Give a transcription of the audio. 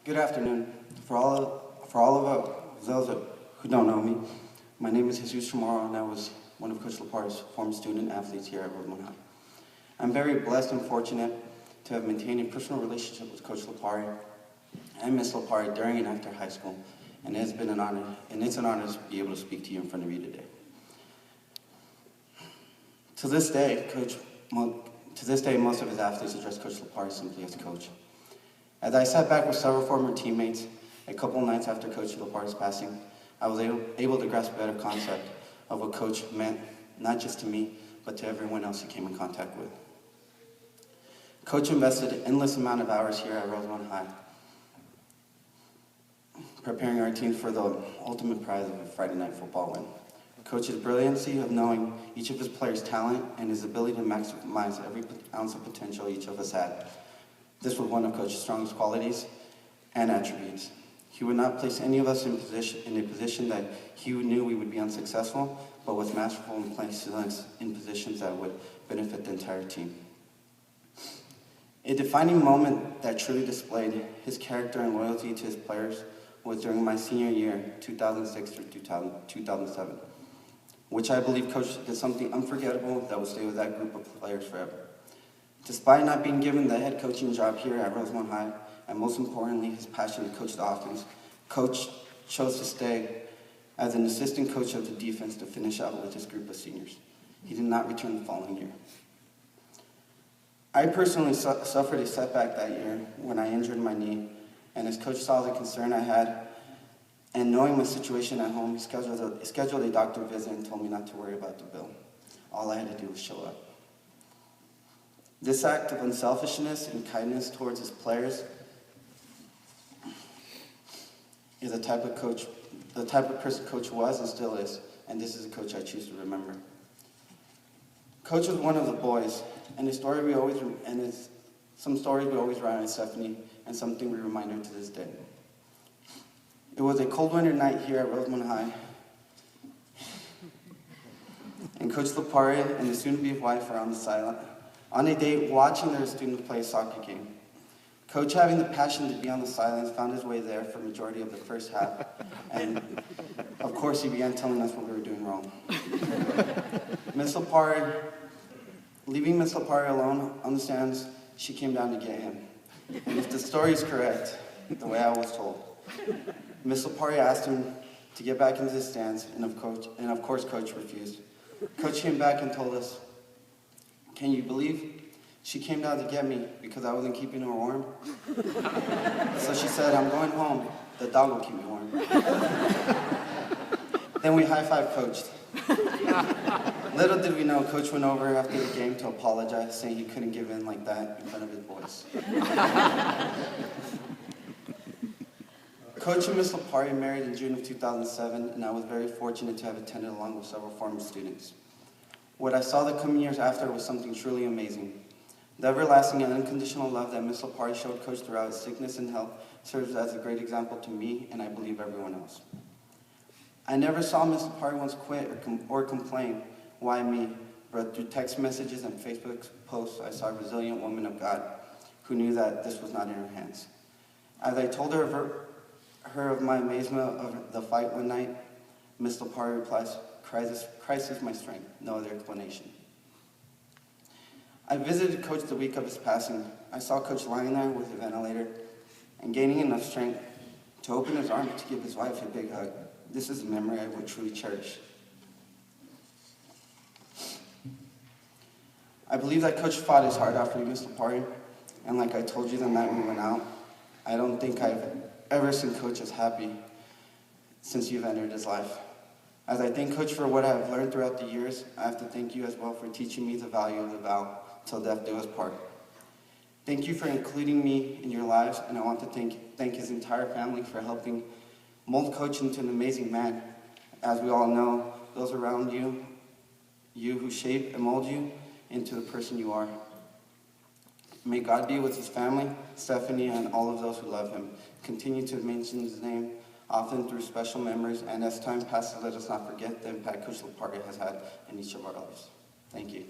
Good afternoon. For all of those who don't know me, my name is Jesus Chamorro, and I was one of Coach Lapar's former student athletes here at Rosemont High. I'm very blessed and fortunate to have maintained a personal relationship with Coach Lapar and Miss Lapar during and after high school, and it's an honor to be able to speak to you in front of you today. To this day, most of his athletes address Coach Lapar simply as Coach. As I sat back with several former teammates a couple nights after Coach Lapar's passing, I was able to grasp a better concept of what Coach meant, not just to me, but to everyone else he came in contact with. Coach invested an endless amount of hours here at Rosemont High, preparing our team for the ultimate prize of a Friday night football win. Coach's brilliancy of knowing each of his players' talent and his ability to maximize every ounce of potential each of us had. This was one of Coach's strongest qualities and attributes. He would not place any of us in a position that he knew we would be unsuccessful, but was masterful in placing us in positions that would benefit the entire team. A defining moment that truly displayed his character and loyalty to his players was during my senior year, 2006 through 2007, which I believe Coach did something unforgettable that will stay with that group of players forever. Despite not being given the head coaching job here at Rosemont High, and most importantly, his passion to coach the offense, Coach chose to stay as an assistant coach of the defense to finish out with his group of seniors. He did not return the following year. I personally suffered a setback that year when I injured my knee, and as Coach saw the concern I had, and knowing my situation at home, he scheduled a doctor visit and told me not to worry about the bill. All I had to do was show up. This act of unselfishness and kindness towards his players is the type of person Coach was and still is, and this is a coach I choose to remember. Coach was one of the boys, and some stories we always remind Stephanie, and something we remind her to this day. It was a cold winter night here at Rosemont High, and Coach Lapar and his soon-to-be wife were on a date watching their students play a soccer game. Coach, having the passion to be on the sidelines, found his way there for the majority of the first half, and of course he began telling us what we were doing wrong. Leaving Miss Lapar alone on the stands, she came down to get him. And if the story is correct, the way I was told, Miss Lapar asked him to get back into the stands, and of course Coach refused. Coach came back and told us, "Can you believe she came down to get me because I wasn't keeping her warm?" So she said, "I'm going home. The dog will keep me warm." Then we high-fived Coach. Little did we know, Coach went over after the game to apologize, saying he couldn't give in like that in front of his boys. Coach and Miss Lapar married in June of 2007, and I was very fortunate to have attended along with several former students. What I saw the coming years after was something truly amazing. The everlasting and unconditional love that Miss Lapar showed Coach throughout his sickness and health serves as a great example to me, and I believe everyone else. I never saw Miss Lapar once quit or complain, "Why me?" But through text messages and Facebook posts, I saw a resilient woman of God who knew that this was not in her hands. As I told her of my amazement of the fight one night, Miss Lapar replies, "Christ is my strength, no other explanation." I visited Coach the week of his passing. I saw Coach lying there with a ventilator and gaining enough strength to open his arms to give his wife a big hug. This is a memory I will truly cherish. I believe that Coach fought his heart out for you, Miss Lapar, and like I told you the night we went out, I don't think I've ever seen Coach as happy since you've entered his life. As I thank Coach for what I've learned throughout the years, I have to thank you as well for teaching me the value of the vow, till death do us part. Thank you for including me in your lives, and I want to thank his entire family for helping mold Coach into an amazing man. As we all know, those around you who shape and mold you into the person you are. May God be with his family, Stephanie, and all of those who love him. Continue to mention his name often through special memories, and as time passes, let us not forget the impact Coach Lapar has had in each of our lives. Thank you.